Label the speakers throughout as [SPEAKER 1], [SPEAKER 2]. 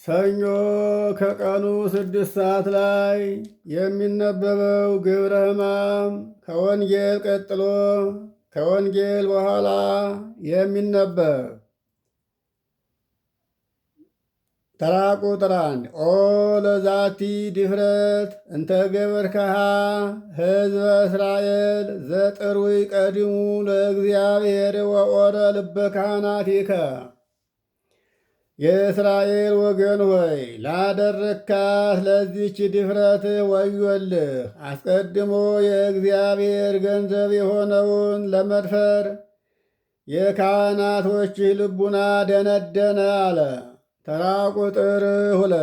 [SPEAKER 1] ሰኞ ከቀኑ 6 ሰዓት ላይ የሚነበበው ግብረ ሕማም ከወንጌል ቀጥሎ ከወንጌል በኋላ የሚነበብ ተራ ቁጥር 1 ኦ ለዛቲ ድፍረት እንተ ገበርከሃ ሕዝበ እስራኤል ዘጥሩይ ቀድሙ ለእግዚአብሔር ወኦረ ልበ ካህናቲከ። የእስራኤል ወገን ሆይ ላደረግካት ለዚች ድፍረት ወዮልህ። አስቀድሞ የእግዚአብሔር ገንዘብ የሆነውን ለመድፈር የካህናቶችህ ልቡና ደነደነ አለ። ተራ ቁጥር 2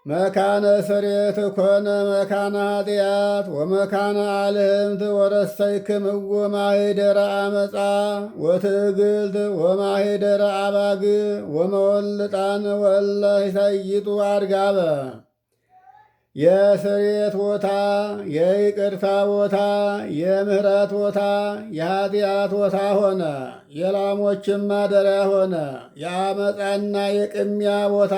[SPEAKER 1] መካነ ስሬት ኮነ መካነ ኃጢአት ወመካነ አልህምት ወረሰይክምዎ ማኅደረ አመፃ ወትዕግልት ወማኅደረ አባግ ወመወልጣን ወእለ ይሰይጡ አድጋበ። የስሬት ቦታ፣ የይቅርታ ቦታ፣ የምህረት ቦታ፣ የኃጢአት ቦታ ሆነ። የላሞችም ማደሪያ ሆነ። የአመፃና የቅሚያ ቦታ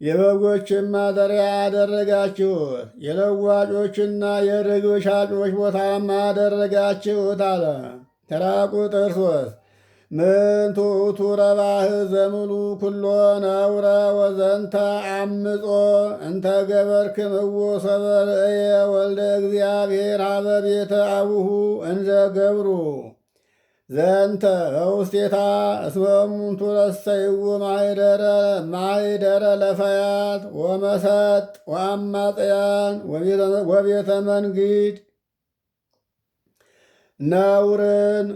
[SPEAKER 1] የበጎችን ማደሪያ አደረጋችሁት። የለዋጮችና የርግብ ሻጮች ቦታም አደረጋችሁት አለ። ተራ ቁጥር 3 ምንቱ ውእቱ ረባህ ዘምሉ ኩሎ ነውረ ወዘንተ አምጾ እንተ ገበርክምዎ ሰበ ርእየ ወልደ እግዚአብሔር ሀበ ቤተ አቡሁ እንዘ ገብሩ ዘንተ በውስቴታ እስመ እሙንቱ ረሰይዎ ማኅደረ ለፈያት ወመሰጥ ወአማጽያን ወቤተ መንግድ። ነውርን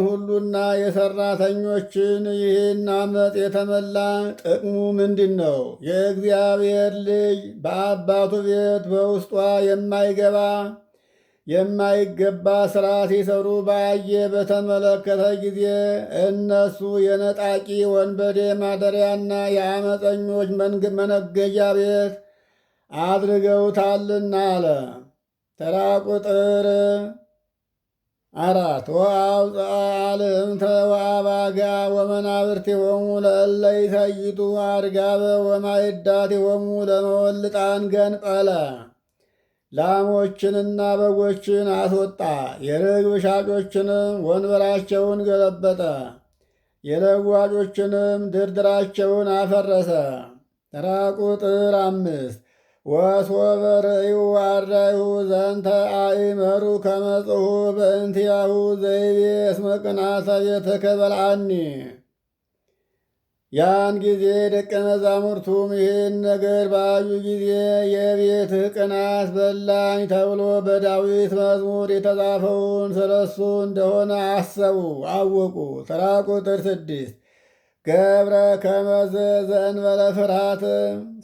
[SPEAKER 1] ሁሉና የሰራተኞችን ይህን አመፅ የተመላ ጥቅሙ ምንድን ነው? የእግዚአብሔር ልጅ በአባቱ ቤት በውስጧ የማይገባ ሥራ ሲሰሩ ባየ በተመለከተ ጊዜ እነሱ የነጣቂ ወንበዴ ማደሪያና የአመፀኞች መነገጃ ቤት አድርገውታልና አለ። ተራ ቁጥር 4 ወአውፅአ አልህምተ ወአባጋ ወመናብርቲሆሙ ለእለ ይሰይጡ አድጋበ ወማዕዳቲሆሙ ለመወልጣን ገንጰለ። ላሞችንና በጎችን አስወጣ፣ የርግብ ሻጮችንም ወንበራቸውን ገለበጠ፣ የለዋጮችንም ድርድራቸውን አፈረሰ። ተራ ቁጥር 5 ወሶበ ርእዩ አርዳይሁ ዘንተ አእመሩ ከመ ጽሑፍ በእንቲአሁ ዘይቤ እስመ ቅንዓተ ቤትከ በልዓኒ። ያን ጊዜ ደቀ መዛሙርቱም ይህን ነገር ባዩ ጊዜ የቤትህ ቅናት በላኝ ተብሎ በዳዊት መዝሙር የተጻፈውን ስለሱ እንደሆነ አወቁ። ተራ ቁጥር 6 ገብረ ከመዝ ዘእንበለ ፍርሃት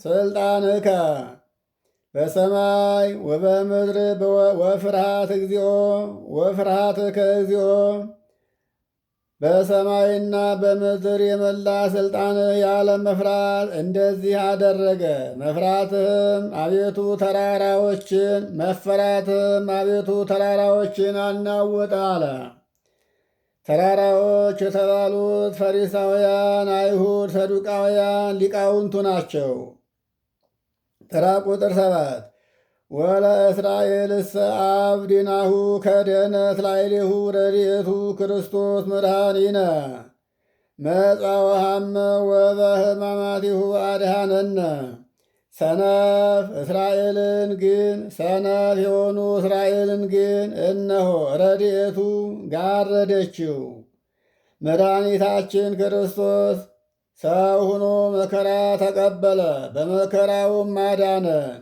[SPEAKER 1] ስልጣንከ በሰማይ ወበምድር ወፍርሃት ከእግዚኦ በሰማይና በምድር የመላ ስልጣን ያለ መፍራት እንደዚህ አደረገ። መፈራትህም አቤቱ ተራራዎችን አናወጠ አለ። ተራራዎች የተባሉት ፈሪሳውያን፣ አይሁድ፣ ሰዱቃውያን ሊቃውንቱ ናቸው። ተራ ቁጥር 7 ወለእስራኤልሰ አብ ዲናሁ ከደነት ላዕሌሁ ረድኤቱ ክርስቶስ መድኃኒነ መጻ ወሐመ ወበሕማማቲሁ አድኃነነ። ሰነፍ የሆኑ እስራኤልን ግን እነሆ ረድኤቱ ጋረደችው። መድኃኒታችን ክርስቶስ ሰው ሆኖ መከራ ተቀበለ፣ በመከራውም አዳነን።